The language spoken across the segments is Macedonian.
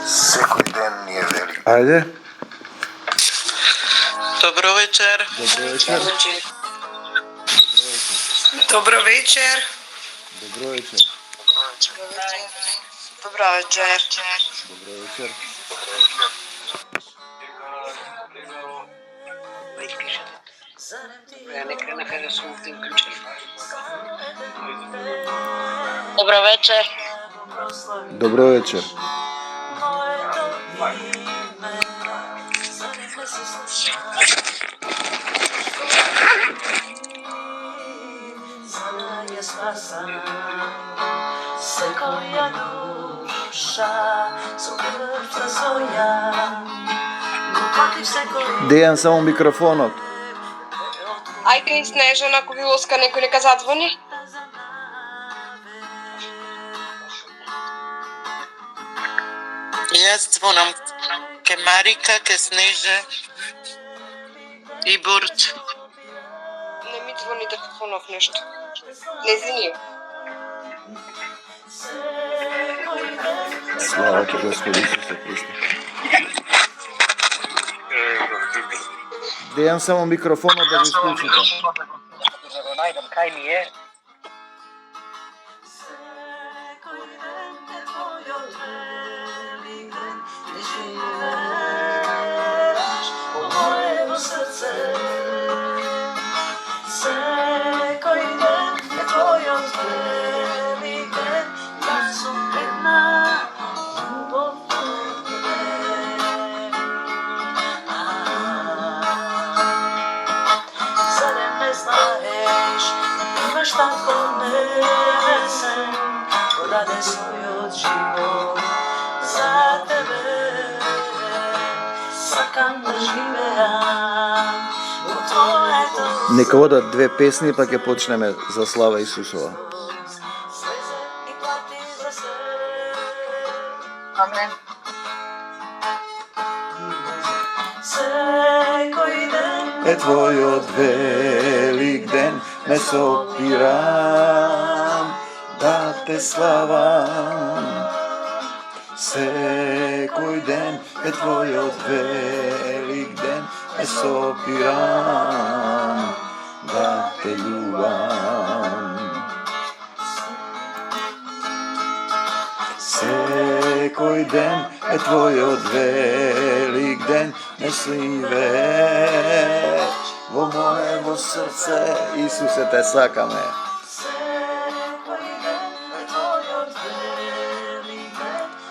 Sekoj den je velik. Ajde. Dobro večer. Dobro večer. Dobro večer. Dobro večer. Dobro večer. Dobro večer. Dobro večer. Dobro večer. Sekoja duša, sukrca svoja. Dejan, samo mikrofon od. Aj kaj Snežana, ako Viloska, neko neka zadzvoni? Jaz zvonam ke Marika, ke Sneže i Burč. Ne mi zvoni telefonov nešto. Ne zvoni. Slava ti, Gospodi Isuse Kriste. Dejan, samo mikrofon od, da ga isključite. Kaj mi je? Tako nesem, ko dade svoj od život za tebe, sakam da živeam, bo to je to. Neka voda dve pesni, pa ke počneme za slava Isusova. Sleze i plati za sve. Amen. Sve koji den E tvoj od velik den me sopiram da te slavam. Sekoj den je tvoj od velik den me sopiram da te ljubavam. Sekoj den je tvoj od velik den mislim već vo mojevo srce, Isuse, te sakame.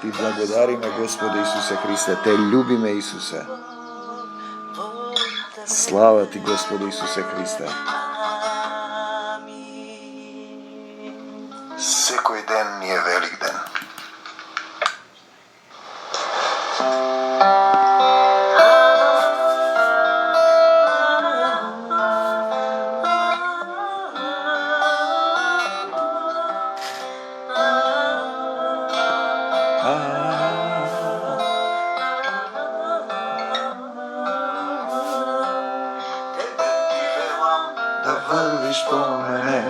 Ti blagodari me, Gospode Isuse Kriste, te ljubi me, Isuse. Slava ti, Gospode Isuse Kriste. Sekoj den je velik den. Da vrviš po mene,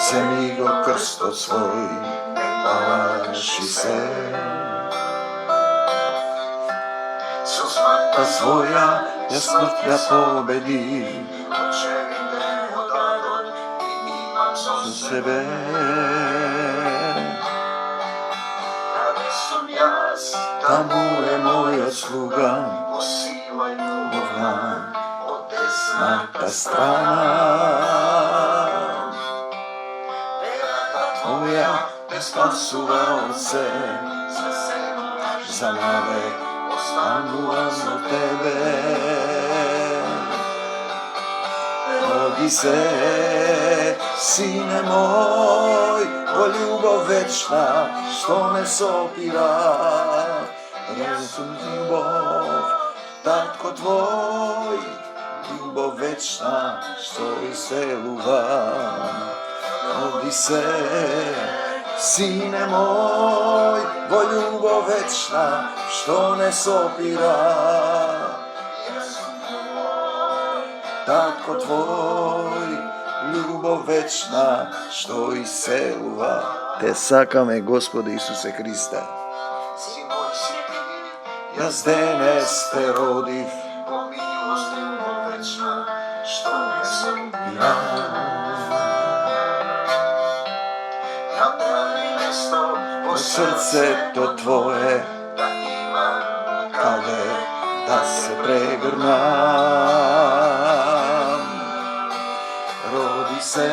zemigo krsto svoj, palaši se. Su smrta svoja, ja smrtja pobedim, su sebe. Tamo je moj odsluga, Božan, desnata strana. Tvoja spasuvalce, za navek ostanuvam od tebe. Rodi se, sine moj, o ljubav večna, što ne sopira. Razum ljubav, tatko tvoj, ljubav večna, što iseluva. Rodi se, sine moj, o ljubav večna, što ne sopira. Tatko tvoj, ljubav večna, što iseluva. Te sakame, Gospode Isuse Kriste. Si moj Јас денес те родив, Во милост вечна, што не собира. Направи место во срцето Твое, да има каде да се прегрнам. Роди се,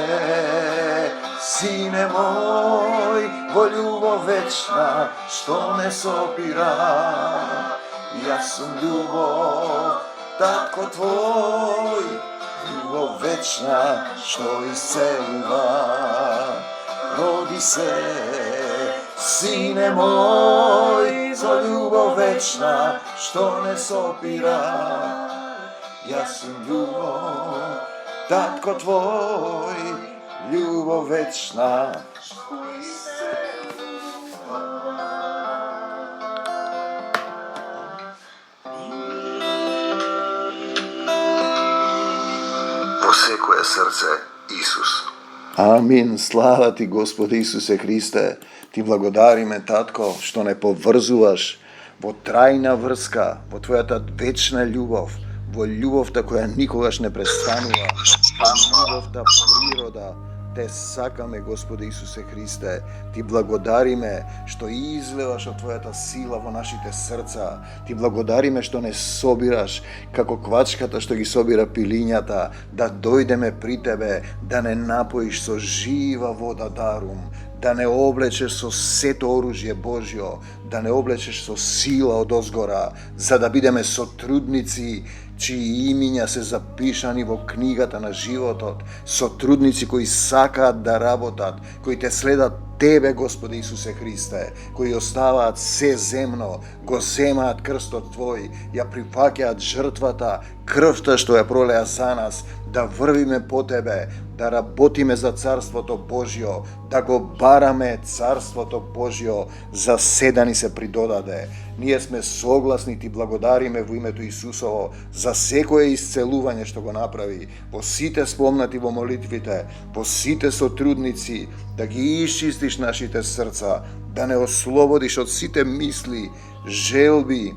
сине мој, во љубов вечна, што не сопира. Јас сум љубов, татко Твој, љубов вечна, што исцелува. Роди се, сине мој, за љубов вечна, што не сопира. Јас сум љубов, татко Твој, љубов вечна. во секое срце Исус. Амин. Слава Ти, Господи Исусе Христе. Ти благодариме, Татко, што не поврзуваш во трајна врска, во Твојата вечна љубов, во љубовта која никогаш не престанува, во љубовта природа. Те сакаме, Господи Исусе Христе. Ти благодариме што излеваш од Твојата сила во нашите срца. Ти благодариме што не собираш како квачката што ги собира пилињата, да дојдеме при Тебе, да не напоиш со жива вода дарум, да не облечеш со сето оружје Божјо, да не облечеш со сила од озгора, за да бидеме сотрудници чии имиња се запишани во книгата на животот, сотрудници кои сакаат да работат, кои те следат Тебе, Господи Исусе Христе, кои оставаат се земно, го земаат крстот Твој, ја прифаќаат жртвата, крвта што ја пролеа за нас, да врвиме по Тебе, да работиме за Царството Божјо, да го бараме Царството Божјо, за се да ни се придодаде. Ние сме согласни, Ти благодариме во името Исусово за секое исцелување што го направи, во сите спомнати во молитвите, во сите сотрудници, да ги исчистиш нашите срца, да не ослободиш од сите мисли, желби,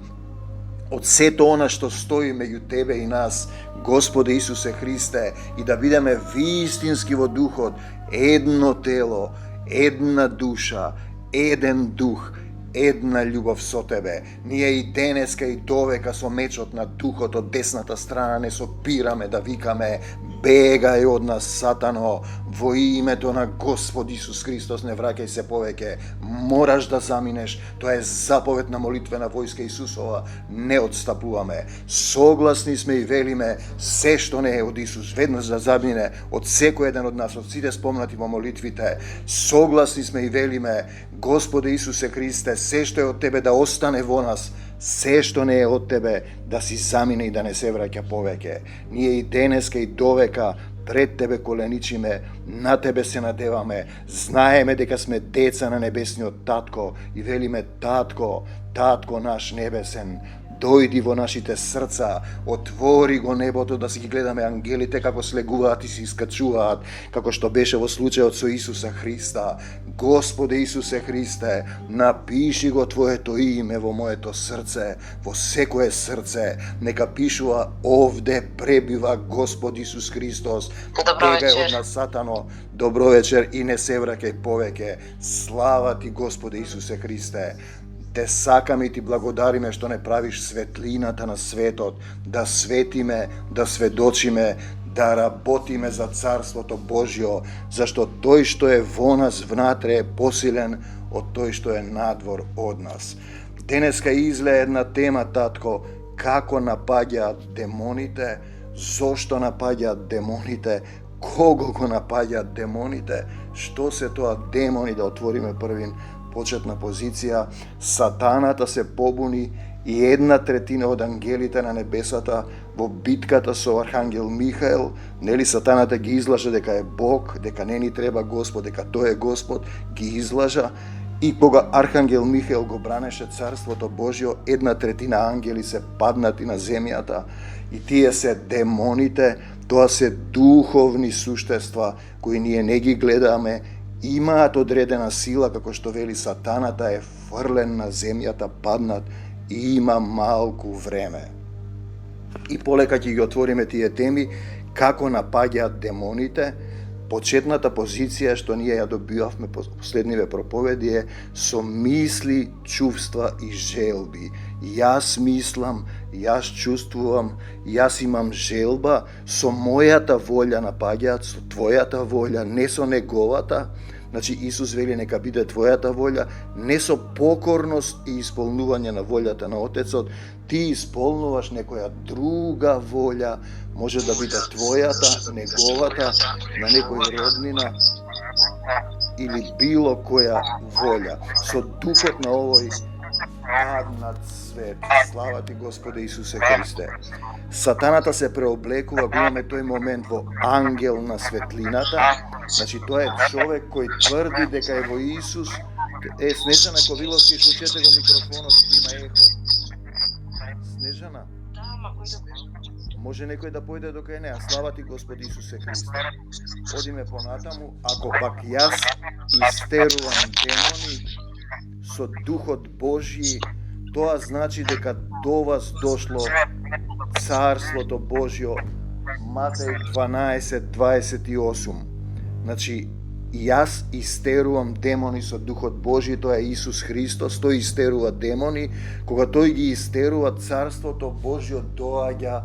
од сето она што стои меѓу Тебе и нас, Господи Исусе Христе, и да бидеме вистински во духот, едно тело, една душа, еден дух, една љубов со Тебе. Ние и денеска и довека со мечот на духот од десната страна не сопираме да викаме: бегај од нас, Сатано, во името на Господ Исус Христос не враќај се повеќе. Мораш да заминеш, тоа е заповед на молитвена војска Исусова, не отстапуваме. Согласни сме и велиме се што не е од Исус веднаш да замине од секој еден од нас, од сите спомнати во молитвите. Согласни сме и велиме: Господи Исусе Христе, се што е од Тебе да остане во нас, се што не е од Тебе да си замине и да не се враќа повеќе. Ние и денеска и довека пред Тебе коленичиме, на Тебе се надеваме, знаеме дека сме деца на небесниот Татко и велиме: Татко, Татко наш небесен, дојди во нашите срца, отвори го небото да си ги гледаме ангелите како слегуваат и се искачуваат, како што беше во случајот со Исуса Христа. Господи Исусе Христе, напиши го Твоето име во моето срце, во секое срце, нека пишува: овде пребива Господ Исус Христос. Бегај од нас, Сатано, добро вечер и не се враќај повеќе. Слава Ти, Господи Исусе Христе. Те сакаме и Ти благодариме што не правиш светлината на светот, да светиме, да сведочиме, да работиме за Царството Божјо, зашто тој што е во нас внатре е посилен од тој што е надвор од нас. Денеска излеа една тема, Татко, како напаѓаат демоните, зошто напаѓаат демоните, кого го напаѓаат демоните, што се тоа демони, да отвориме првин почетна позиција. Сатаната се побуни и 1/3 од ангелите на небесата во битката со Архангел Михаел. Нели Сатаната ги излажа дека е Бог, дека не ни треба Господ, дека тој е Господ, ги излажа. И кога Архангел Михаел го бранеше Царството Божјо, 1/3 ангели се паднати на земјата. И тие се демоните, тоа се духовни суштества кои ние не ги гледаме, имаат одредена сила, како што вели Сатаната е фрлен на земјата, паднат и има малку време. И полека ќе ги отвориме тие теми, како напаѓаат демоните. Почетната позиција што ние ја добивавме по последниве проповеди е со мисли, чувства и желби. Јас мислам, јас чувствувам, јас имам желба, со мојата волја напаѓаат, со твојата волја, не со неговата. Значи Исус вели нека биде твојата волја, не со покорност и исполнување на волјата на Отецот, ти исполнуваш некоја друга волја, може да биде твојата, неговата, на некој роднина или било која волја. Со духот на овој паднат свет. Слава ти Господе Исусе Христе. Сатаната се преоблекува, го имаме тој момент во ангел на светлината. Значи тоа е човек кој тврди дека е во Исус. Снежана Ковиловски, клучете го микрофонот, има ехо. Снежана? Може некој да појде до кај неа. Слава ти Господи Исусе Христе. Одиме понатаму. Ако пак јас истерувам демони со Духот Божји, тоа значи дека до вас дошло Царството Божјо. Матеј 12:28. Значи, јас истерувам демони со Духот Божји, тоа е Исус Христос, тој истерува демони. Кога тој ги истерува, Царството Божјо доаѓа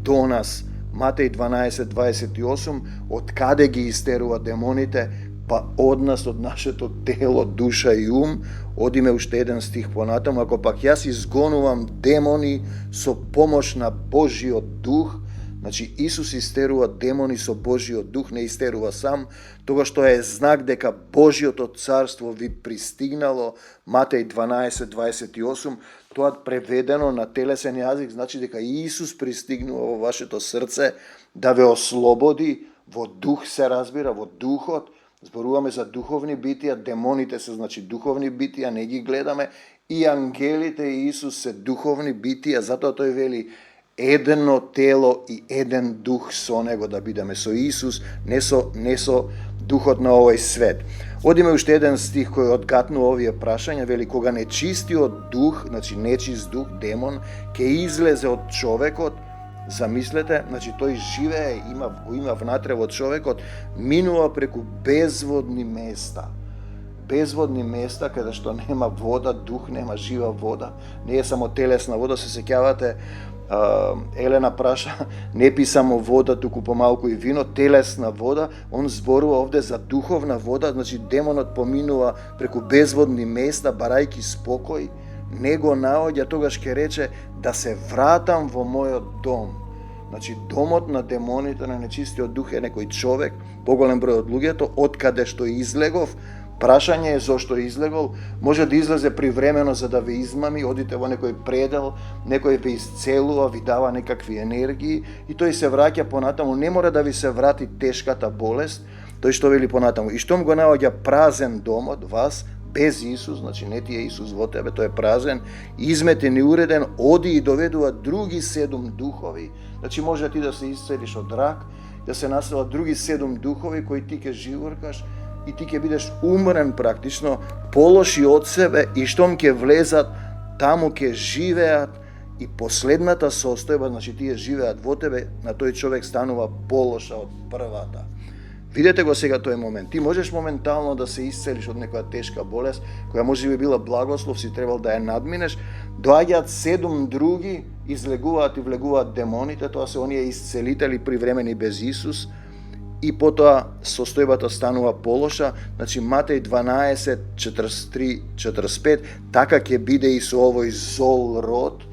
до нас. Матеј 12:28, од каде ги истерува демоните? Па од нас, од нашето тело, душа и ум. Одиме уште еден стих понатаму. Ако пак јас изгонувам демони со помош на Божјиот Дух, значи Исус истерува демони со Божјиот Дух, не истерува сам, тогаш тоа е знак дека Божјото царство ви пристигнало. Матеј 12:28, тоа преведено на телесен јазик значи дека Исус пристигнува во вашето срце да ве ослободи, во дух се разбира, во духот. Зборуваме за духовни битија, демоните се значи духовни битија, не ги гледаме, и ангелите и Исус се духовни битија, затоа тој вели едно тело и еден дух со него да бидеме со Исус, не со духот на овој свет. Одиме уште еден стих кој одгатнува овие прашања, вели кога нечистиот дух, значи нечист дух, демон, ќе излезе од човекот. Замислете, значи тој живее, го има внатре во човекот, минува преку безводни места. Безводни места каде што нема вода, дух, нема жива вода. Не е само телесна вода, се сеќавате, Елена праша, не пи само вода, туку помалку и вино, телесна вода. Он зборува овде за духовна вода, значи демонот поминува преку безводни места, барајки спокој, не го наоѓа, тогаш ќе рече да се вратам во мојот дом. Значи домот на демоните, на нечистиот дух е некој човек, поголем број од луѓето, од каде што излегов. Прашање е зошто излегол, може да излезе привремено за да ве измами, одите во некој предел, некој ве исцелува, ви дава некакви енергии и тој се враќа понатаму, не мора да ви се врати тешката болест, тој што вели понатаму. И штом го наоѓа празен домот, вас, без Исус, значи не ти е Исус во тебе, тој е празен, изметен и уреден, оди и доведува други 7 духови, значи може ти да се исцелиш од рак, да се населат други 7 духови кои ти ќе живоркаш и ти ќе бидеш умрен практично, полоши од себе и штом ќе влезат, таму ќе живеат и последната состојба, значи тие живеат во тебе, на тој човек станува полоша од првата. Видете го сега тој момент. Ти можеш моментално да се исцелиш од некоја тешка болест, која може би била благослов, си требал да ја надминеш. Доаѓаат 7 други, излегуваат и влегуваат демоните, тоа се оние исцелители привремени без Исус, и потоа состојбата станува полоша. Значи Матеј 12:43-45, така ќе биде и со овој зол род.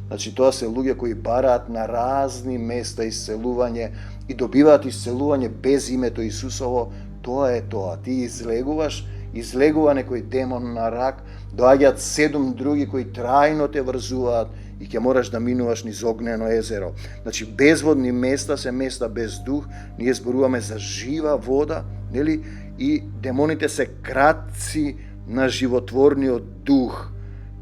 Значи тоа се луѓе кои бараат на разни места исцелување и добиваат исцелување без името Исусово. Тоа е тоа. Ти излегуваш, излегува некој демон на рак, доаѓаат 7 други кои трајно те врзуваат и ќе мораш да минуваш низ огнено езеро. Значи безводни места се места без дух, ние зборуваме за жива вода, нели? И демоните се кратци на животворниот дух.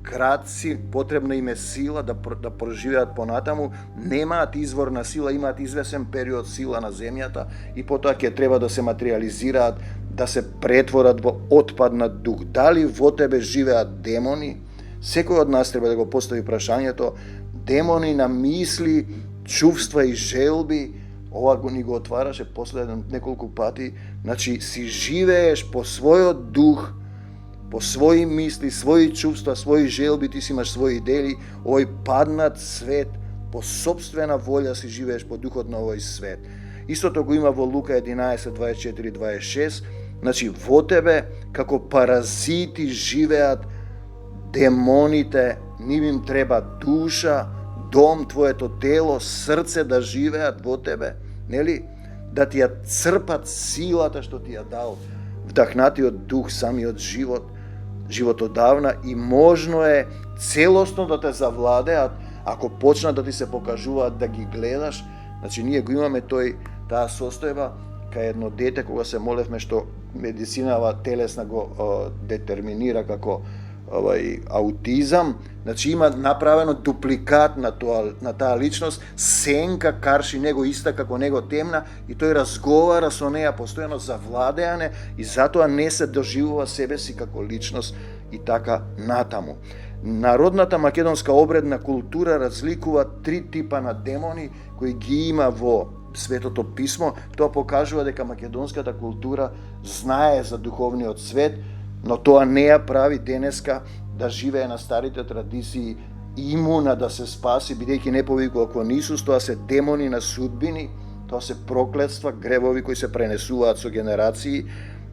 Кратци, потребна им е сила да проживеат понатаму, немаат изворна сила, имаат извесен период сила на земјата и потоа ќе треба да се материализираат, да се претворат во отпаднат дух. Дали во тебе живеат демони? Секој од нас треба да го постави прашањето, демони на мисли, чувства и желби, ова ни го отвараше последен неколку пати, значи си живееш по својот дух, по своји мисли, своји чувства, своји желби, ти си имаш своји идеи, овој паднат свет, по собствена волја си живееш по духот на овој свет. Истото го има во Лука 11, 24, 26, значи во тебе, како паразити живеат демоните, нив им треба душа, дом, твоето тело, срце да живеат во тебе, нели? Да ти ја црпат силата што ти ја дал вдахнатиот дух, самиот живот, животодавна, и можно е целосно да те завладеат ако почнат да ти се покажуваат, да ги гледаш. Значи ние го имаме таа состојба кај едно дете кога се молевме што медицинава телесна го детерминира како аутизам, значи има направено дупликат на таа личност, сенка карши него иста како него темна, и тој разговара со неа постојано за владеане, и затоа не се доживува себе си како личност и така натаму. Народната македонска обредна култура разликува три типа на демони кои ги има во Светото писмо. Тоа покажува дека македонската култура знае за духовниот свет, но тоа не ја прави денеска да живее на старите традиции, имуна да се спаси, бидејќи не повикува кон Исус. Тоа се демони на судбини, тоа се проклетства, гревови кои се пренесуваат со генерации,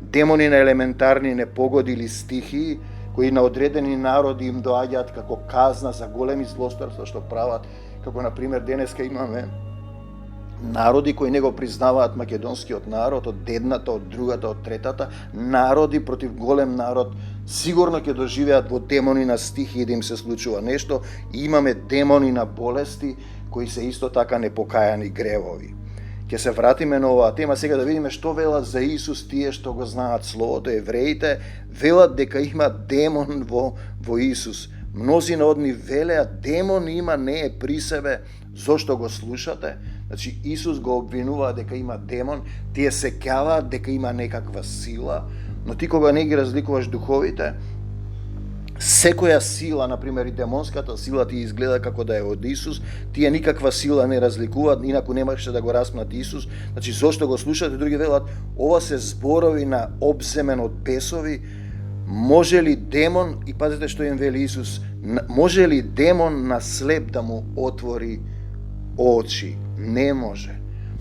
демони на елементарни непогоди или стихии, кои на одредени народи им доаѓаат како казна за големи злосторства што прават, како на пример денеска имаме народи кои не го признаваат македонскиот народ, од едната, од другата, од третата, народи против голем народ, сигурно ќе доживеат во демони на стихии да им се случува нешто, и имаме демони на болести кои се исто така непокајани гревови. Ќе се вратиме на оваа тема сега да видиме што велат за Исус тие што го знаат Словото. Евреите велат дека има демон во Исус. Мнозина од нив велеат демон има, не е при себе. Зошто го слушате? Значи Исус го обвинува дека има демон, тие сеќаваат дека има некаква сила, но ти кога не ги разликуваш духовите, секоја сила, например и демонската сила, ти изгледа како да е од Исус, тие никаква сила не разликуваат, инаку немаше да го распнат Исус. Значи зошто го слушате? Други велат, ова се зборови на обземен од бесови. Може ли демон, и пазите што им вели Исус, може ли демон на слеп да му отвори очи? Не може.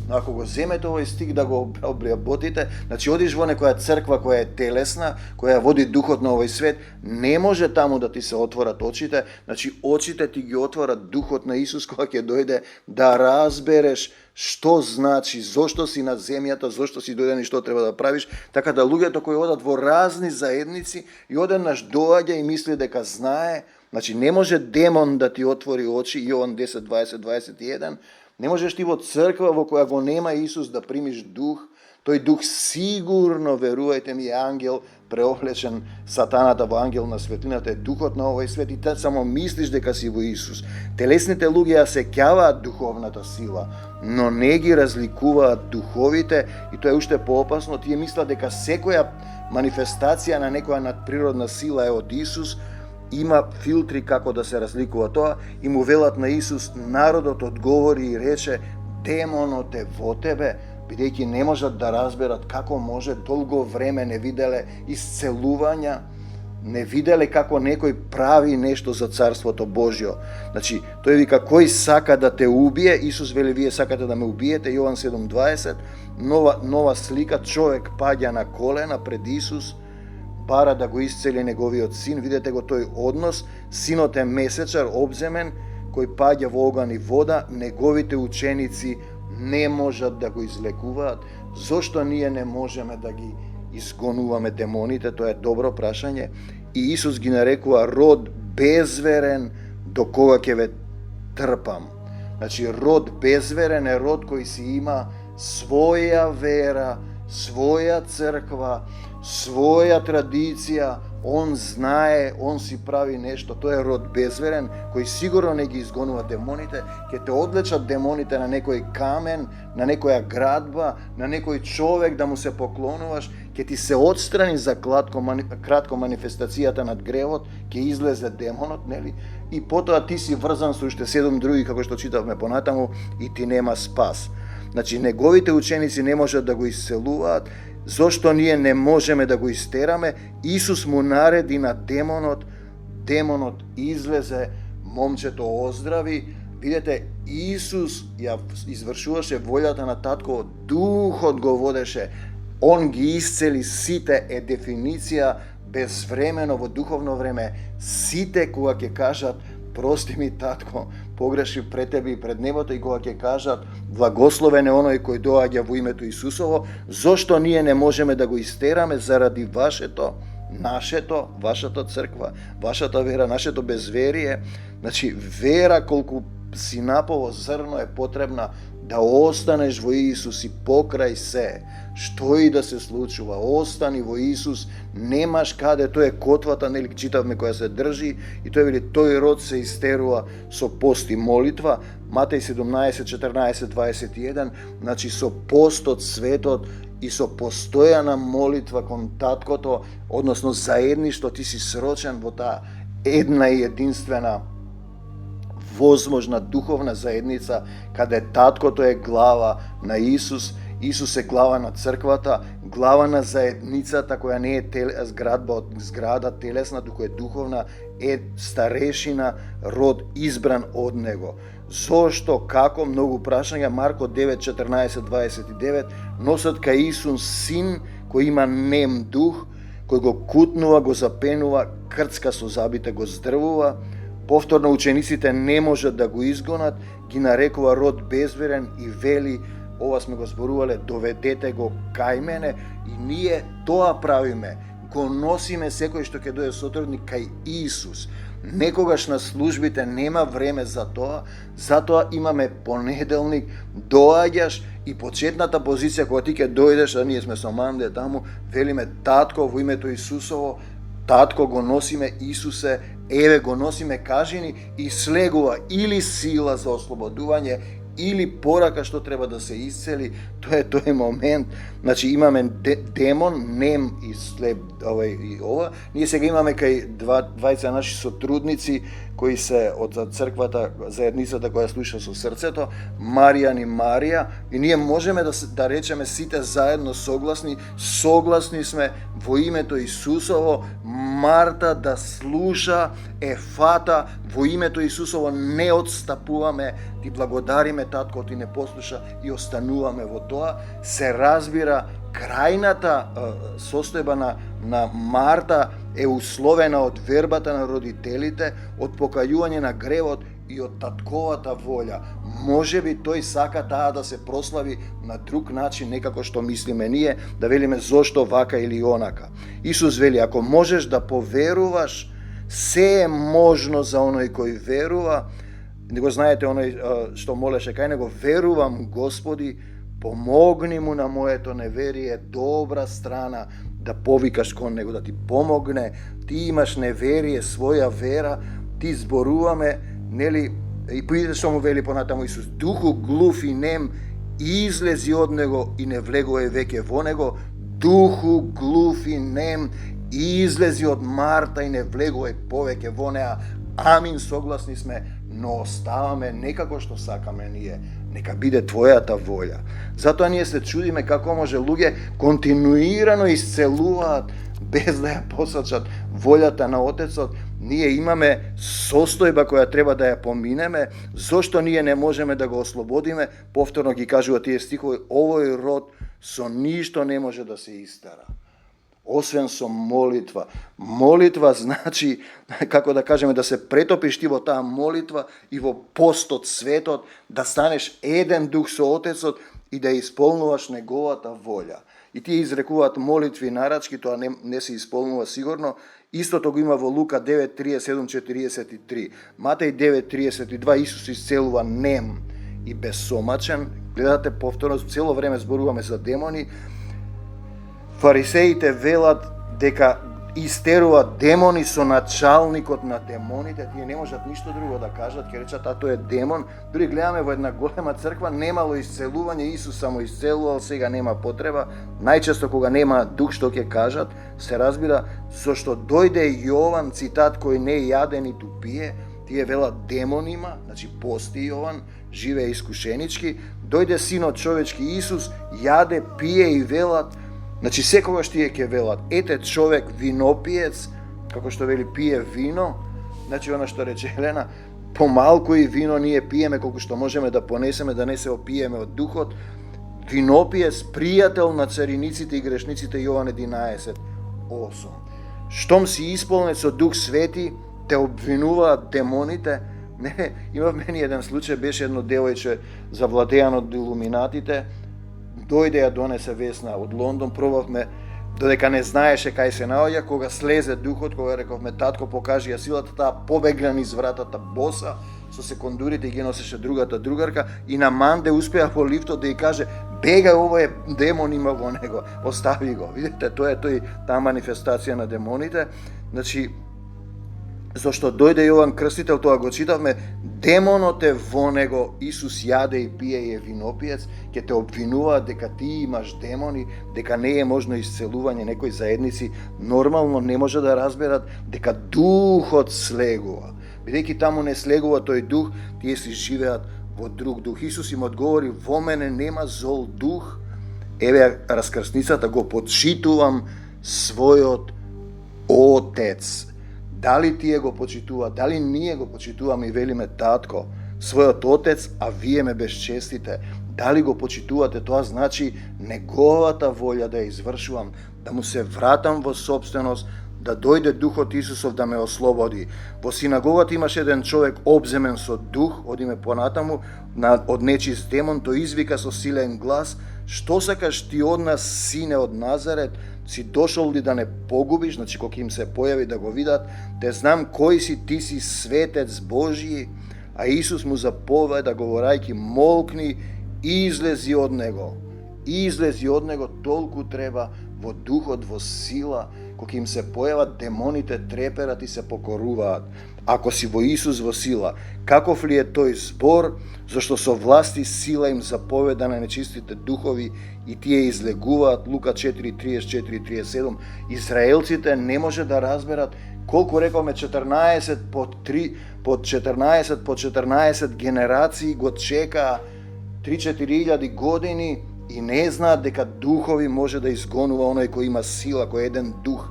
Но ако го земете овој стих да го обработите, значи одиш во некоја црква која е телесна, која води духот на овој свет, не може таму да ти се отворат очите, значи очите ти ги отворат духот на Исус кога ќе дојде да разбереш што значи, зошто си на земјата, зошто си дојден и што треба да правиш, така да луѓето кои одат во разни заедници и одеднаш доаѓа и мисли дека знае, значи не може демон да ти отвори очи, Јован 10, 20, 21, не можеш ти во црква во која го нема Исус да примиш дух. Тој дух сигурно, верувајте ми, е ангел преоблечен, сатаната во ангел на светлината е духот на овој свет и ти само мислиш дека си во Исус. Телесните луѓе ја сеќаваат духовната сила, но не ги разликуваат духовите, и тоа е уште поопасно. Тие мислат дека секоја манифестација на некоја надприродна сила е од Исус. Има филтри како да се разликува тоа, и му велат на Исус, народот одговори и рече, демонот е во тебе, бидејќи не можат да разберат како може, долго време не виделе исцелувања, не виделе како некој прави нешто за Царството Божјо. Значи, тој вика, кој сака да те убие, Исус вели, вие сакате да ме убиете, Јован 7:20, нова слика, човек паѓа на колена пред Исус, бара да го исцели неговиот син. Видете го тој однос, синот е месечар, обземен, кој паѓа во оган и вода, неговите ученици не можат да го излекуваат. Зошто ние не можеме да ги изгонуваме демоните? Тоа е добро прашање. И Исус ги нарекува род безверен, до кога ќе ве трпам. Значи, род безверен е род кој си има своја вера, своја црква, своја традиција, он знае, он си прави нешто, тој е род безверен, кој сигурно не ги изгонува демоните, ќе те одлечат демоните на некој камен, на некоја градба, на некој човек да му се поклонуваш, ќе ти се отстрани за кратко манифестацијата над гревот, ќе излезе демонот, нели? И потоа ти си врзан со уште 7 други, како што читавме понатаму, и ти нема спас. Значи, неговите ученици не можат да го исцелуваат. Зошто ние не можеме да го истераме? Исус му нареди на демонот, демонот излезе, момчето оздрави. Видете, Исус ја извршуваше волјата на Татко, Духот го водеше, Он ги исцели сите, е дефиниција безвремено во духовно време. Сите кога ќе кажат прости ми Татко, погрешив пред тебе и пред небото, и кога ќе кажат благословен е оној кој доаѓа во името Исусово, зошто ние не можеме да го истераме? Заради вашето, нашето, вашата црква, вашата вера, нашето безверие. Значи, вера колку синапово зрно е потребна да останеш во Исус и покрај се. Што и да се случува, остани во Исус, немаш каде, тој е котвата, нели читавме, која се држи, и тој вели, тој род се истерува со пост и молитва. Матеј 17, 14, 21, значи со постот, светот и со постојана молитва кон Таткото, односно заедништво, ти си срочен во таа една и единствена возможна духовна заедница, каде Таткото е глава на Исус, Исус е глава на црквата, глава на заедницата, која не е зграда телесна, туку е духовна, е старешина, род избран од Него. Зошто, како, многу прашања, Марко 9, 14, 29, носат кај Исус син кој има нем дух, кој го кутнува, го запенува, крцка со забите, го здрвува. Повторно учениците не можат да го изгонат, ги нарекува род безверен и вели, ова сме го зборувале, доведете го кај мене, и ние тоа правиме. Го носиме секој што ќе дојде сотрудник кај Исус. Некогаш на службите нема време за тоа, затоа имаме понеделник, доаѓаш и почетната позиција кога ти ќе дојдеш, а ние сме со Манде таму, велиме Татко во името Исусово, Татко го носиме Исусе, еве го носиме, кажи ни, и слегува или сила за ослободување, или порака што треба да се исцели. Тоа е тој момент. Значи имаме демон, нем и слеп, и ова. Ние сега имаме кај двајца наши сотрудници кои се од црквата, заедницата која слуша со срцето, Маријан и Марија, и ние можеме да речеме сите заедно согласни сме во името Исусово, Марта да слуша, Ефата, во името Исусово не отстапуваме, ти благодариме Татко, ти не послуша и остануваме во тоа. Се разбира, крајната состојба на Марта е условена од вербата на родителите, од покајување на гревот и од татковата волја. Може би тој сака таа да се прослави на друг начин, некако што мислиме ние, да велиме зошто вака или онака. Исус вели, ако можеш да поверуваш, се е можно за оној кој верува. Не го знаете оној што молеше кај него, верувам Господи, помогни му на моето неверие, добра страна, да повикаш кон него, да ти помогне. Ти имаш неверие, своја вера, ти зборуваме, нели, и видите што му вели понатаму Исус, духу глув и нем, излези од него и не влегува веќе во него, духу глув и нем, излези од Марта и не влегува повеќе во неа. Амин, согласни сме, но оставаме некако што сакаме ние. Нека биде твојата волја. Затоа ние се чудиме како може луѓе континуирано исцелуваат без да ја посачат волјата на Отецот. Ние имаме состојба која треба да ја поминеме. Зошто ние не можеме да го ослободиме? Повторно ги кажува тие стихови, овој род со ништо не може да се истера, освен со молитва. Молитва значи, како да кажеме, да се претопиш ти во таа молитва и во постот, светот, да станеш еден дух со Отецот и да исполнуваш неговата волја. И тие изрекуваат молитви нарачки, тоа не се исполнува сигурно. Истото го има во Лука 9:37-43. Матеј 9:32, Исус исцелува нем и безсомачен. Гледате, повторно, цело време зборуваме за демони. Фарисеите велат дека истерува демони со началникот на демоните, тие не можат ништо друго да кажат, ќе речат, а тој е демон. Дури гледаме во една голема црква, немало исцелување, Исус само исцелувал, сега нема потреба. Најчесто кога нема дух што ќе кажат, се разбира, зашто дојде Јован, цитат, кој не јаде ниту пие, тие велат демон има, значи пости Јован, живее искушенички, дојде синот човечки Исус, јаде, пие и велат, значи секогаш тие ќе велат, ете човек винопиец, како што вели пие вино, значи она што рече Елена, помалку и вино ние пиеме колку што можеме да понесеме, да не се опиеме од духот. Винопиец, пријател на цариниците и грешниците, Јован 11:8. Штом си исполнет со Дух Свети, те обвинуваат демоните. Не, има мени еден случај, беше едно девојче завладеано од илуминатите, дојде ја донесе Весна од Лондон, пробавме, додека не знаеше кај се наоѓа, кога слезе духот, кога рековме, татко, покажи ја силата, таа побегна низ вратата боса, со секундурите и ги носеше другата другарка, и на манде успеа во лифтот да ја каже, бегај, ово е демон има во него, остави го. Видите, тоа е таа манифестација на демоните. Значи, зашто дојде Јован Крстител, тоа го читавме, демонот е во него, Исус јаде и пие и е винопиец, ќе те обвинуваат дека ти имаш демони, дека не е можно исцелување. Некои заедници нормално не може да разберат дека духот слегува. Бидејќи таму не слегува тој дух, тие си живеат во друг дух. Исус им одговори, во мене нема зол дух, еве раскрсницата, го почитувам својот Отец. Дали тие го почитуваат, дали ние го почитуваме и велиме татко, својот Отец, а вие ме безчестите. Дали го почитувате, тоа значи неговата волја да ја извршувам, да му се вратам во собственост, да дојде Духот Исусов да ме ослободи. Во синагогата имаше еден човек обземен со дух, одиме понатаму, од нечист демон, тој извика со силен глас, што сакаш ти од нас, сине од Назарет, си дошол ли да не погубиш, значи кога им се појави да го видат, те знам кој си, ти си светец Божји, а Исус му заповеда говорајќи, молкни, излези од него. Излези од него, толку треба во духот, во сила. Кога им се појават, демоните треперат и се покоруваат. Ако си во Исус во сила, каков ли е тој збор, зашто со власт и сила им заповеда на нечистите духови и тие излегуваат, Лука 4:34-37. Израелците не може да разберат колку рековме 14 по 14 генерации го чекаа 3-4 илјади години и не знаат дека духови може да изгонува оној кој има сила, кој е еден дух.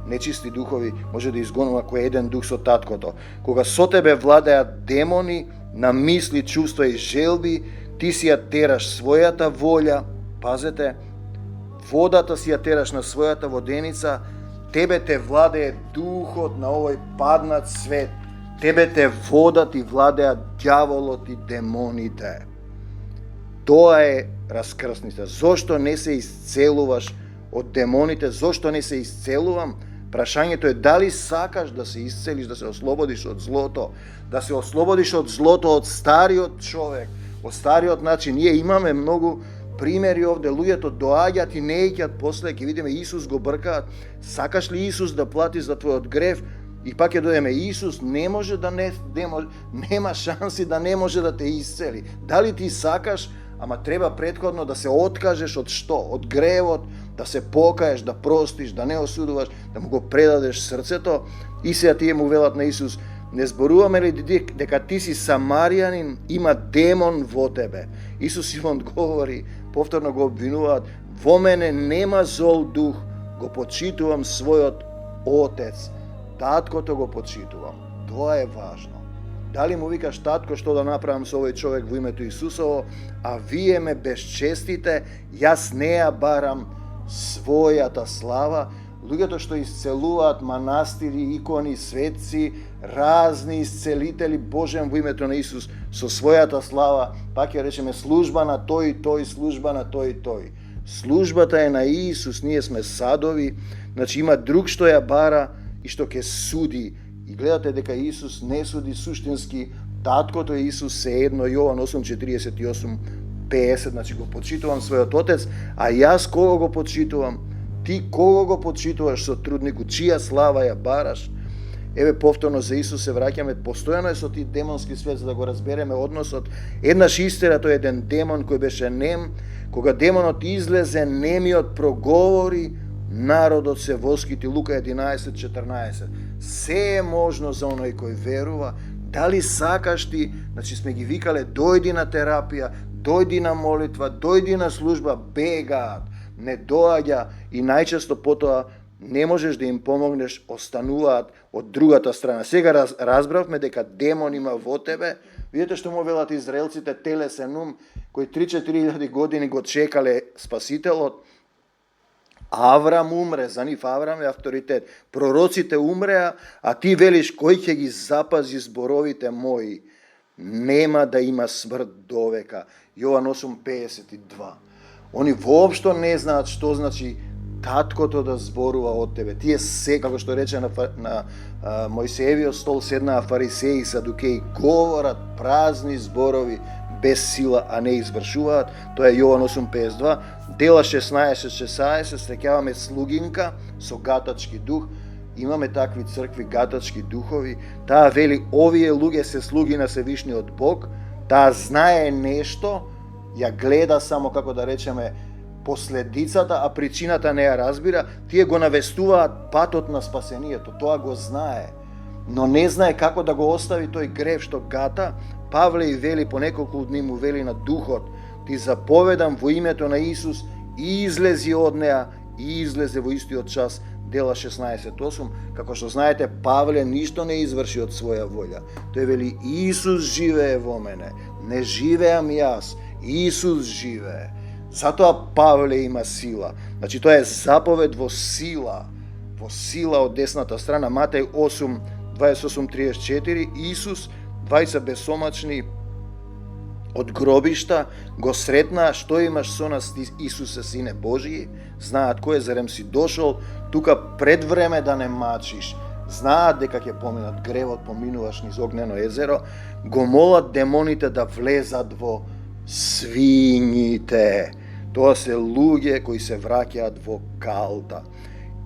Нечисти духови може да изгонува кој е еден дух со таткото. Кога со тебе владеат демони на мисли, чувства и желби, ти си ја тераш својата волја, пазете, водата си ја тераш на својата воденица, тебе те владее духот на овој паднат свет, тебе те водат и владеат ѓаволот и демоните. Тоа е раскрсница. Зошто не се исцелуваш од демоните? Зошто не се исцелувам? Прашањето е дали сакаш да се исцелиш, да се ослободиш од злото, да се ослободиш од злото од стариот човек, од стариот начин. Ние имаме многу примери овде, луѓето доаѓаат и не еќат после, ќе видиме Исус го бркаат. Сакаш ли Исус да плати за твојот грев? И пак ќе дојдеме, Исус не може да нема шанси да не може да те исцели. Дали ти сакаш, ама треба претходно да се откажеш од што? Од гревот, да се покаеш, да простиш, да не осудуваш, да му го предадеш срцето. И сега тие му велат на Исус, не зборуваме ли дека ти си самаријанин, има демон во тебе? Исус им одговори, повторно го обвинуваат, во мене нема зол дух, го почитувам својот Отец. Таткото го почитувам. Тоа е важно. Дали му викаш татко што да направам со овој човек во името Исусово, а вие ме безчестите, јас не ја барам својата слава. Луѓето што исцелуваат манастири, икони, светци, разни исцелители Божен во името на Исус со својата слава, пак ја речеме служба на тој и тој, служба на тој и тој. Службата е на Исус, ние сме садови, значи има друг што ја бара и што ќе суди. И гледате дека Исус не суди суштински, таткото е Исус се едно, Јован 8:48-50, значи го почитувам својот Отец, а јас кого го почитувам? Ти кого го почитуваш со труднику, чија слава ја бараш? Еве повторно за Исус се враќаме, постојано е со ти демонски свет за да го разбереме односот. Еднаш истера тој еден демон кој беше нем, кога демонот излезе, немиот проговори, народот се воскити. Лука 11:14. Се е можно за оној кој верува. Дали сакаш ти, значи сме ги викале, дојди на терапија, дојди на молитва, дојди на служба, бегаат, не доаѓа и најчесто потоа не можеш да им помогнеш, остануваат од другата страна. Сега разбравме дека демон има во тебе. Видите што му велат израелците, телесен ум, кои 3-4 години го чекале Спасителот. Аврам умре, за нив Аврам е авторитет. Пророците умреа, а ти велиш кој ќе ги запази зборовите мои. Нема да има смрт довека. Јован 8:52. Они воопшто не знаат што значи таткото да зборува од тебе. Тие се, како што рече на Мојсеевиот стол, седнаа фарисеи и садукеи, говорат празни зборови без сила, а не извршуваат. Тоа е Јован 8:52. Дела 16:16 среќаваме слугинка со гатачки дух. Имаме такви цркви, гатачки духови. Таа вели, овие луѓе се слуги на Севишниот Бог. Таа знае нешто, ја гледа само, како да речеме, последицата, а причината не ја разбира. Тие го навестуваат патот на спасението, тоа го знае, но не знае како да го остави тој грев што гата. Павле и вели, по неколку дни му вели на духот, ти заповедам во името на Исус, и излези од неа, и излезе во истиот час. Дела 16:8, како што знаете, Павле ништо не изврши од своја волја. Тој вели, Исус живее во мене, не живеам јас, Исус живее. Затоа Павле има сила. Значи, тоа е заповед во сила од десната страна. Матеј 8:28-34, Исус, двајца бесомачни од гробишта го сретнаа, што имаш со нас, ти Исусе, сине Божiji, знаат кој е, зарем си дошол тука пред време да не мачиш. Знаат дека ќе поминат гревот, поминуваш низ огнено езеро, го молат демоните да влезат во свињите. Тоа се луѓе кои се враќаат во калта.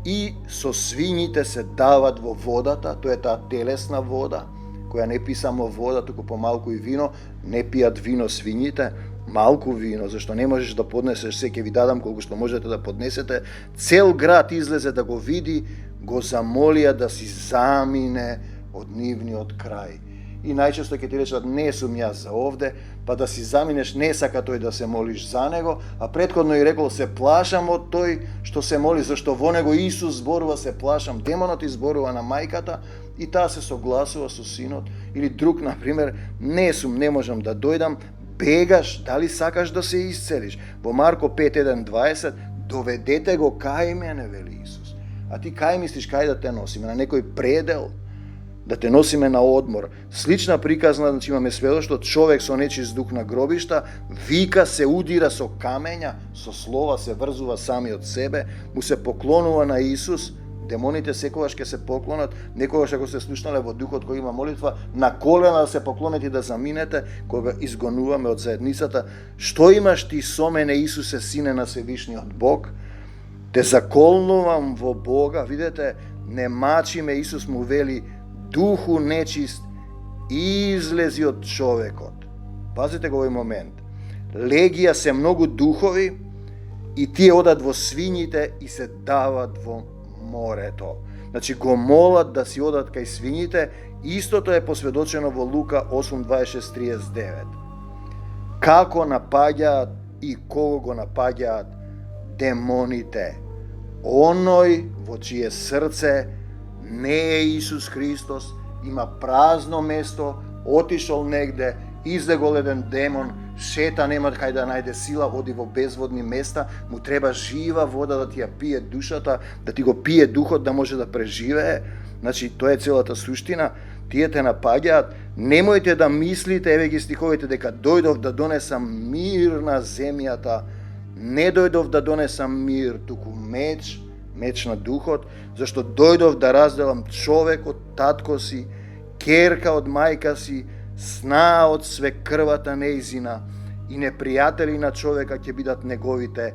И со свињите се дават во водата, тоа е таа телесна вода, која не пи само вода, туку помалку и вино. Не пијат вино свињите, малку вино, зашто не можеш да поднесеш се, ќе ви дадам колку што можете да поднесете. Цел град излезе да го види, го замолија да си замине од нивниот крај. И најчесто ќе ти речат, не сум јас за овде, па да си заминеш, не сака тој да се молиш за него, а претходно и рекол, се плашам од тој што се моли, зашто во него Исус зборува, се плашам. Демонот изборува на мајката и таа се согласува со синот. Или друг, например, не можам да дојдам, бегаш, дали сакаш да се исцелиш? Во Марко 5:1-20, доведете го кај мене, вели Исус. А ти кај мислиш, кај да те носиме? На некој предел? Да те носиме на одмор. Слична приказна, значи имаме сведоштво, човек со нечист дух на гробишта, вика, се удира со камења, со слова се врзува сами од себе, му се поклонува на Исус. Демоните секогаш ќе се поклонат, некогаш ако се слушнале во духот кој има молитва, на колена да се поклонете и да заминете, кога изгонуваме од заедницата. Што имаш ти со мене, Исусе, сине на Севишниот Бог? Те заколнувам во Бога. Видете, не мачи ме, Исус му вели, духу нечист, излези од човекот. Пазите го овој момент. Легија се многу духови и тие одат во свињите и се дават во морето. Значи го молат да си одат кај свињите. Истото е посведочено во Лука 8:26-39. Како напаѓаат и кого го напаѓаат демоните? Оној во чие срце не е Исус Христос, има празно место, отишол негде, излегол еден демон, шета, нема кај да најде сила, оди во безводни места, му треба жива вода да ти ја пие душата, да ти го пие духот да може да преживее. Значи, тоа е целата суштина. Тие те напаѓаат. Немојте да мислите, еве ги стиховите, дека дојдов да донесам мир на земјата. Не дојдов да донесам мир, туку меч на духот, зашто дојдов да разделам човек од татко си, керка од мајка си, сна од свекрвата неизина, и непријатели на човека ќе бидат неговите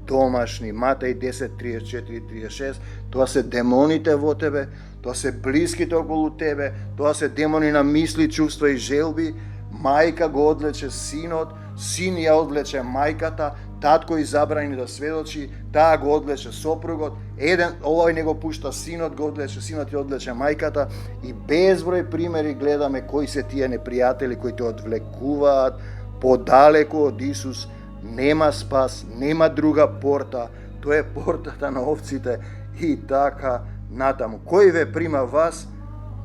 домашни. Матеј 10, 34, 36. Тоа се демоните во тебе, тоа се блиските околу тебе, тоа се демони на мисли, чувства и желби. Мајка го одлече синот, син ја одлече мајката, татко и забрани да сведочи, таа го одлече сопругот, овој не го пушта синот, го одлече синот и одлече мајката, и безброј примери гледаме кои се тие непријатели кои те одвлекуваат подалеку од Исус. Нема спас, нема друга порта, тоа е портата на овците и така натаму. Кој ве прима вас,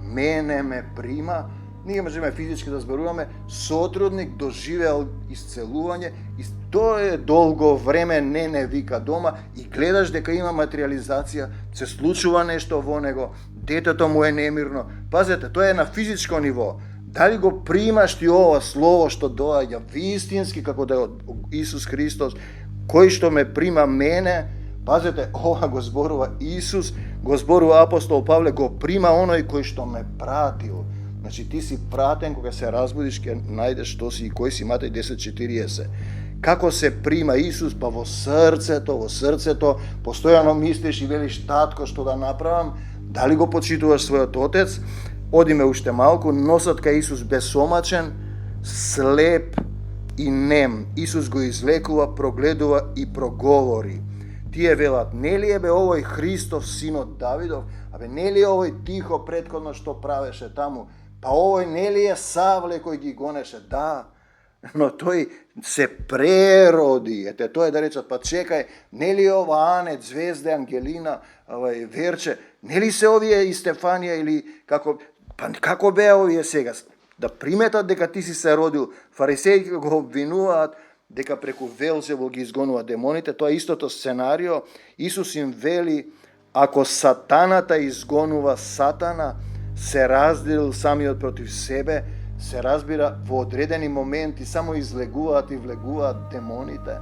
мене ме прима. Ние можеме физички да зборуваме, сотрудник доживеал исцелување и тоа е долго време не вика дома и гледаш дека има материализација, се случува нешто во него, детето му е немирно. Пазете, тоа е на физичко ниво. Дали го примаш ти ова слово што доаѓа вистински како да е од Исус Христос, кој што ме прима мене, пазете, ова го зборува Исус, го зборува апостол Павле, го прима оној кој што ме пратил. Значи ти си пратен, кога се разбудиш, ќе најдеш што си и кој си, Матеј 10:40. Како се прима Исус? Па во срцето, постојано мислиш и велиш, татко, што да направам? Дали го почитуваш својот отец? Одиме уште малку, носат кај Исус бесомачен, слеп и нем. Исус го излекува, прогледува и проговори. Тие велат, нели е бе овој Христов, синот Давидов? Абе, нели е овој тихо претходно што правеше таму? Па овој нели е Савле кој ги гонеше? Да, но тој се прероди. Ете, тоа е да речат, па чекај, нели е ова Ане, Звезде, Ангелина, Верче, нели се овие и Стефанија или како... Па како беа овие сега? Да приметат дека ти си се родил, фарисеите го обвинуваат дека преку Велзевул ги изгонува демоните, тоа е истото сценарио. Исус им вели, ако сатаната изгонува сатана, се разделил самиот против себе, се разбира, во одредени моменти само излегуваат и влегуваат демоните,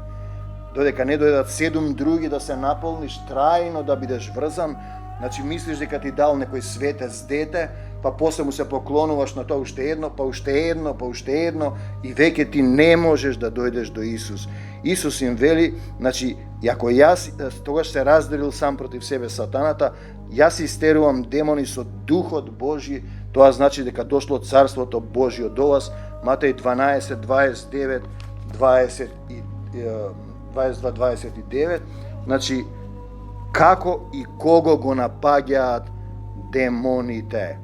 додека не дојдат 7 други да се наполниш трајно, да бидеш врзан. Значи мислиш дека ти дал некој светец дете, па после му се поклонуваш на тоа уште едно, па уште едно и веќе ти не можеш да дојдеш до Исус. Исус им вели, значи, ако јас тогаш се разделил сам против себе сатаната, јас истерувам демони со Духот Божи, тоа значи дека дошло Царството Божие до вас. Матеј 12, 29, 22-29, значи, како и кого го напаѓаат демоните.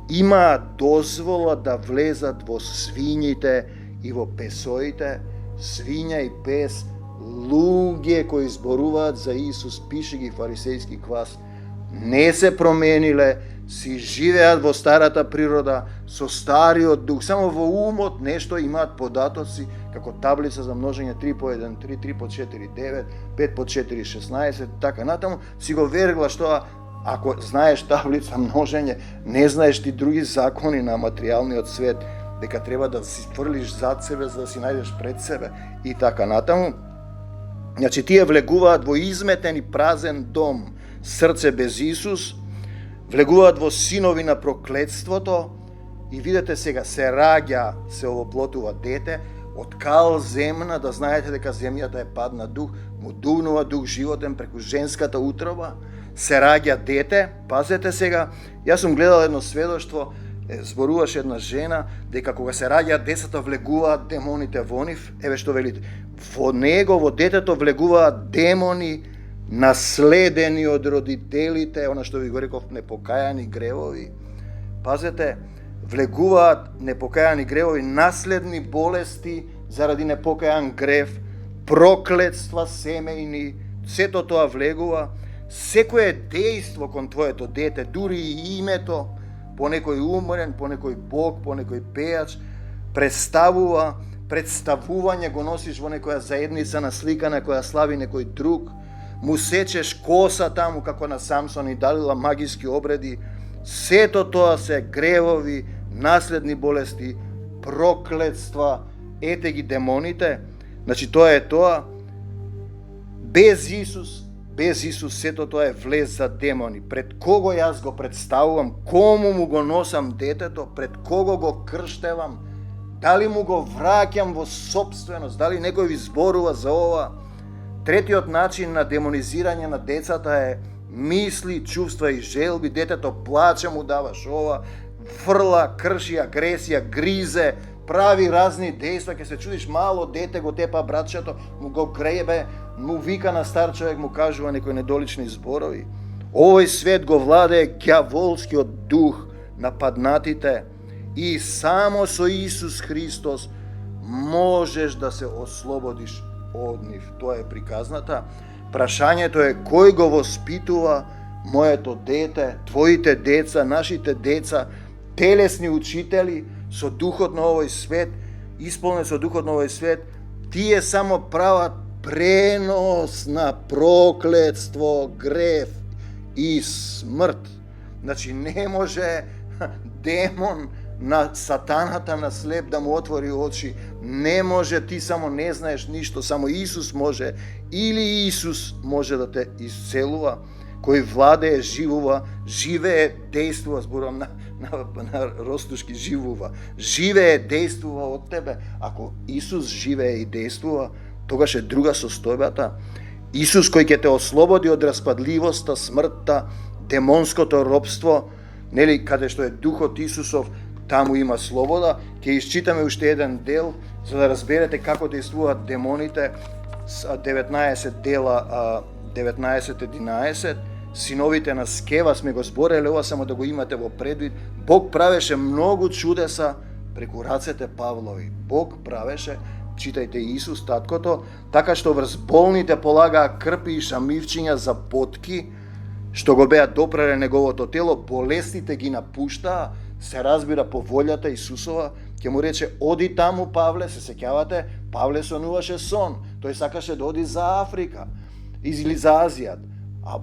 Имаат дозвола да влезат во свињите и во песоите, свиња и пес, луѓе кои зборуваат за Исус, пише ги фарисејски квас, не се промениле, си живеат во старата природа, со стариот дух, само во умот нешто имаат податоци, како таблица за множење 3 по 1, 3, 3 по 4, 9, 5 по 4, 16, така натаму, си го верглаш тоа. Ако знаеш таблица множење, не знаеш ти други закони на материјалниот свет, дека треба да си фрлиш зад себе за да си најдеш пред себе и така натаму. Значи тие влегуваат во изметен и празен дом, срце без Исус, влегуваат во синови на проклетството и видете сега, се раѓа, се овоплотува дете, од кал земна, да знаете дека земјата е падна дух, му дувнува дух животен преку женската утроба, се раѓа дете, пазете сега, јас сум гледал едно сведоштво, зборуваше една жена, дека кога се раѓа децата влегуваат демоните во нив, еве што велите, во него, во детето влегуваат демони наследени од родителите, она што ви го реков, непокајани гревови. Пазете, влегуваат непокајани гревови, наследни болести заради непокајан грев, проклетства семејни, сето тоа влегува. Секое дејство кон твоето дете, дури и името, по некој умрен, по некој бог, по некој пејач, представување го носиш во некоја заедница на слика на која слави некој друг, му сечеш коса таму како на Самсон и Далила, магиски обреди, сето тоа се гревови, наследни болести, проклетства, ете ги демоните. Значи тоа е тоа. Без Исус сето тоа е влез за демони. Пред кого јас го представувам, кому му го носам детето, пред кого го крштевам, дали му го враќам во собственост, дали некој ви зборува за ова. Третиот начин на демонизирање на децата е мисли, чувства и желби. Детето плаче, му даваш ова, фрла, крши, агресија, гризе, прави разни дејства. Ке се чудиш, мало дете го тепа братчето, му го гребе, му вика на стар човек, му кажува некои недолични зборови. Овој свет го владее ѓаволскиот дух на паднатите и само со Исус Христос можеш да се ослободиш од нив. Тоа е приказната. Прашањето е кој го воспитува моето дете, твоите деца, нашите деца, телесни учители со духот на овој свет, исполнени со духот на овој свет, тие само прават пренос на проклетство, грев и смрт. Значи не може демон на сатаната, на слеп да му отвори очи. Не може, ти само не знаеш ништо, само Исус може, или Исус може да те исцелува, кој владее, живее, дејствува, зборам на ростушки, живее, дејствува од тебе. Ако Исус живее и дејствува, тогаш е друга состојбата. Исус кој ќе те ослободи од распадливоста, смртта, демонското робство, нели, каде што е Духот Исусов, таму има слобода. Ќе исчитаме уште еден дел, за да разберете како дејствуваат демоните. 19 дела, 19-11, синовите на Скева, сме го збореле ова, само да го имате во предвид. Бог правеше многу чудеса преку рацете Павлови. Бог правеше, читајте Исус, таткото, така што врз болните полагаа крпи и шамивчиња за потки, што го беа допреле неговото тело, болестите ги напуштаа, се разбира по волјата Исусова, ќе му рече, оди таму, Павле, се сеќавате, Павле сонуваше сон, тој сакаше да оди за Африка, или за Азија. А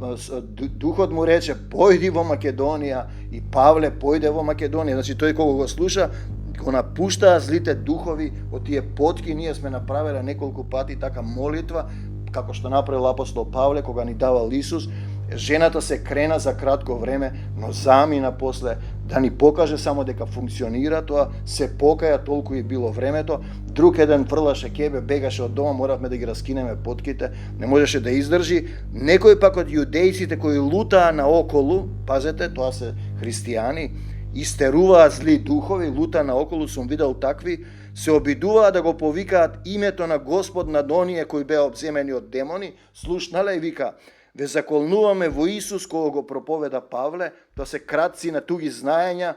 Духот му рече, појди во Македонија, и Павле појде во Македонија. Значи, тој кога го слуша, го напуштаа злите духови од тие потки. Ние сме направиле неколку пати така молитва, како што направил апостол Павле, кога ни давал Исус. Жената се крена за кратко време, но замина после да ни покаже само дека функционира тоа, се покаја, толку и било времето. Друг еден фрлаше кебе, бегаше од дома, моравме да ги раскинеме потките, не можеше да издржи. Некои пак од јудејците кои лутаа наоколу, пазете, тоа се христијани, истеруваат зли духови, лутаа наоколу, сум видел такви, се обидуваа да го повикаат името на Господ над оние кои беа обземени од демони, слушнале и вика, ве заколнуваме во Исус, кога го проповеда Павле, тоа се кратци на туги знаења,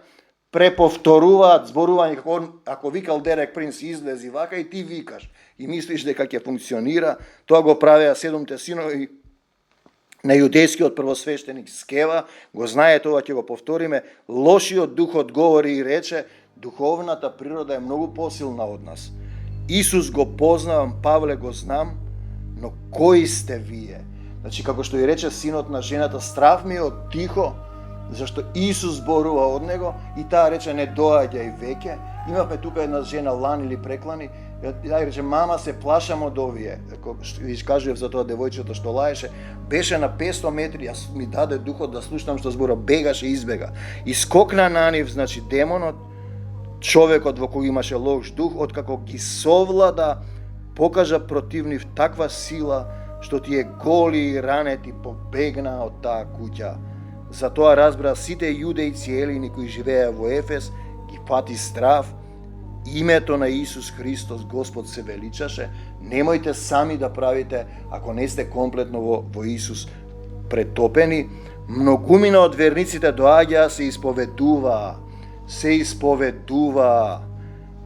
преповторуваат зборување, како ако викал Дерек Принц излези вака и ти викаш и мислиш дека ќе функционира. Тоа го правеа 7 синови на јудејскиот првосвештеник Скева, го знае тоа, ќе го повториме. Лошиот духот говори и рече, духовната природа е многу посилна од нас. Исус го познавам, Павле го знам, но кои сте вие? Значи, како што и рече синот на жената, страв ми од тихо, зашто Исус зборува од него и таа рече не доаѓај веќе. Имавме тука една жена лан или преклани, ја рече мама се плашам од овие. Ви кажував за тоа девојчето што лаеше, беше на 500 метри, јас ми даде духот да слушнам што зборува, бегаше, избега. И скокна на нив, значи демонот, човекот во кој имаше лош дух, откако ги совлада, покажа против нив таква сила што тие голи и ранети побегна од таа куќа. Затоа разбра сите јудејци елини кои живееа во Ефес, ги фати страв. Името на Исус Христос Господ се величаше. Немојте сами да правите ако не сте комплетно во Исус претопени. Многумина од верниците доаѓаа, се исповедуваа,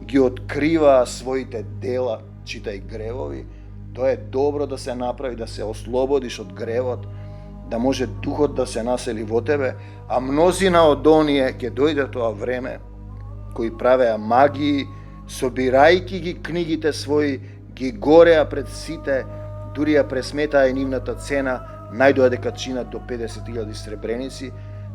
ги откриваа своите дела, читај гревови. Тоа е добро да се направи, да се ослободиш од гревот, да може духот да се насели во тебе, а мнозина од оние ќе дојде тоа време, кои правеа магии, собирајки ги книгите своји, ги гореа пред сите, дури ја пресметаа и нивната цена, најдоа дека чинат до 50.000 сребреници,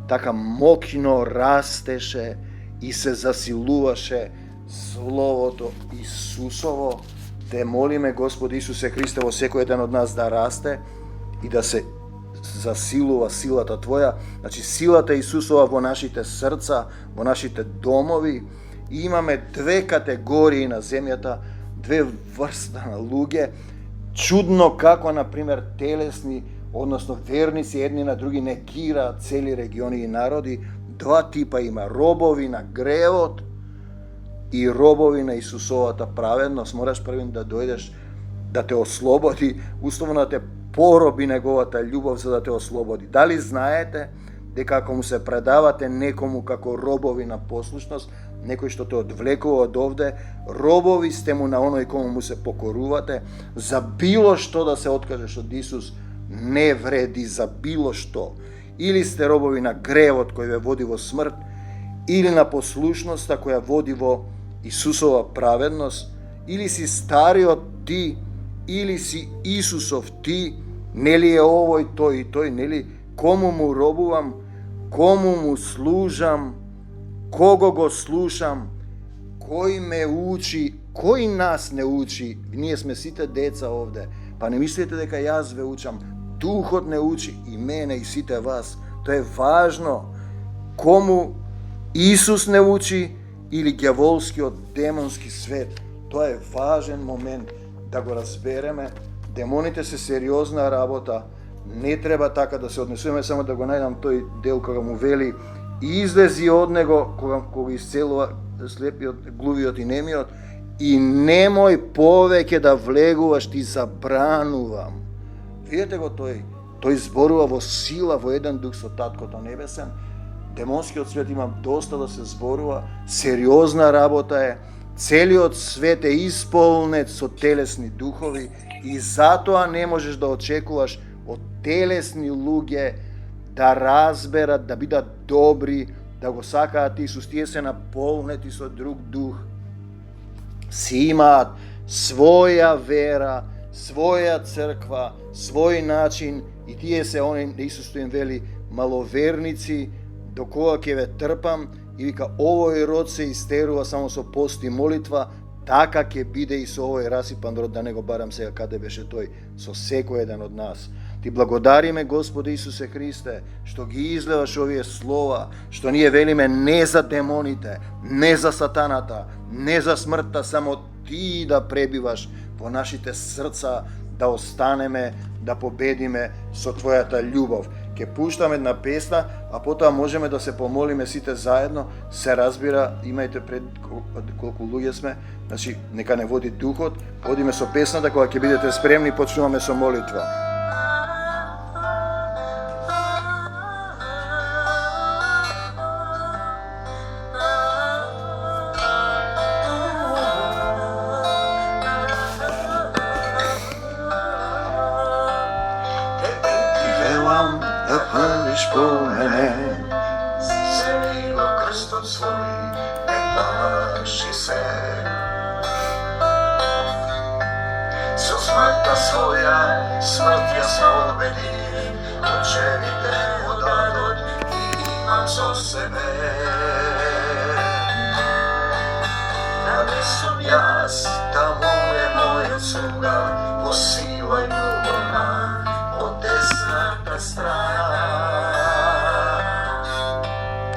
така моќно растеше и се засилуваше Словото Исусово. Те молиме Господ Исусе Христе во секој еден од нас да расте и да се засилува силата Твоја, значи силата Исусова во нашите срца, во нашите домови. И имаме две категории на земјата, две врста на луѓе. Čudno kako, na primjer, telesni, odnosno vernici jedni na drugi nekira cijeli regioni i narodi. Dva tipa ima, robovi na grevot i robovi na Isusovata pravednost. Moraš prvim da dojdeš da te oslobodi, uslovno da te porobi negovata ljubav za da te oslobodi. Da li znajete da kako mu se predavate nekomu kako robovi na poslušnost, nekoj što te odvlekuo od ovde, robovi ste mu na onoj komu mu se pokoruvate, za bilo što da se otkažeš od Isus, ne vredi za bilo što. Ili ste robovi na grevot koji ve vodi vo smrt, ili na poslušnost koja vodi vo Isusova pravednost, ili si stari od ti, ili si Isusov ti, ne li je ovo i to, ne li komu mu robuvam, komu mu služam, kogo go slušam, koji me uči, koji nas ne uči. Nije sme site deca ovde, pa ne mislite deka ja sve učam, duhot ne uči i mene i site vas. To je važno. Komu Isus ne uči ili djavolski od demonski svet. To je važan moment da go razbereme. Demonite se seriozna rabota. Ne treba taka da se odnesujeme, samo da go najdam toj del koga mu veli izlezi od nego koga iscelува slepиот, глувиот и немиот и немој повеќе да влегуваш, ти забранувам. Видете го тој зборува во сила, во еден дух со Таткото Небесен. Демонскиот свет има доста да се зборува, сериозна работа е, целиот свет е исполнет со телесни духови и затоа не можеш да очекуваш од телесни луѓе да разберат, да бидат добри, да го сакаат Исус. Тие се наполнети со друг дух. Си имаат своја вера, своја црква, свој начин и тие се они, Исус им вели, маловерници, до кога ќе ве трпам, и вика, овој род се истерува само со пост и молитва, така ќе биде и со овој расипан род, да не го барам сега каде беше тој, со секој еден од нас. Ти благодариме, Господи Исусе Христе, што ги излеваш овие слова, што ние велиме не за демоните, не за сатаната, не за смртта, само Ти да пребиваш во нашите срца, да останеме, да победиме со Твојата љубов. Ке пуштаме една песна, а потоа можеме да се помолиме сите заедно. Се разбира, имајте пред колку луѓе сме, значи нека не води духот, одиме со песната, кога ќе бидете спремни, почнуваме со молитва. Spomenem, zemi go krstom svoj, ne plaši se. So smrta svoja, smrt jasno obedi, očevi te odadot i imam so sebe.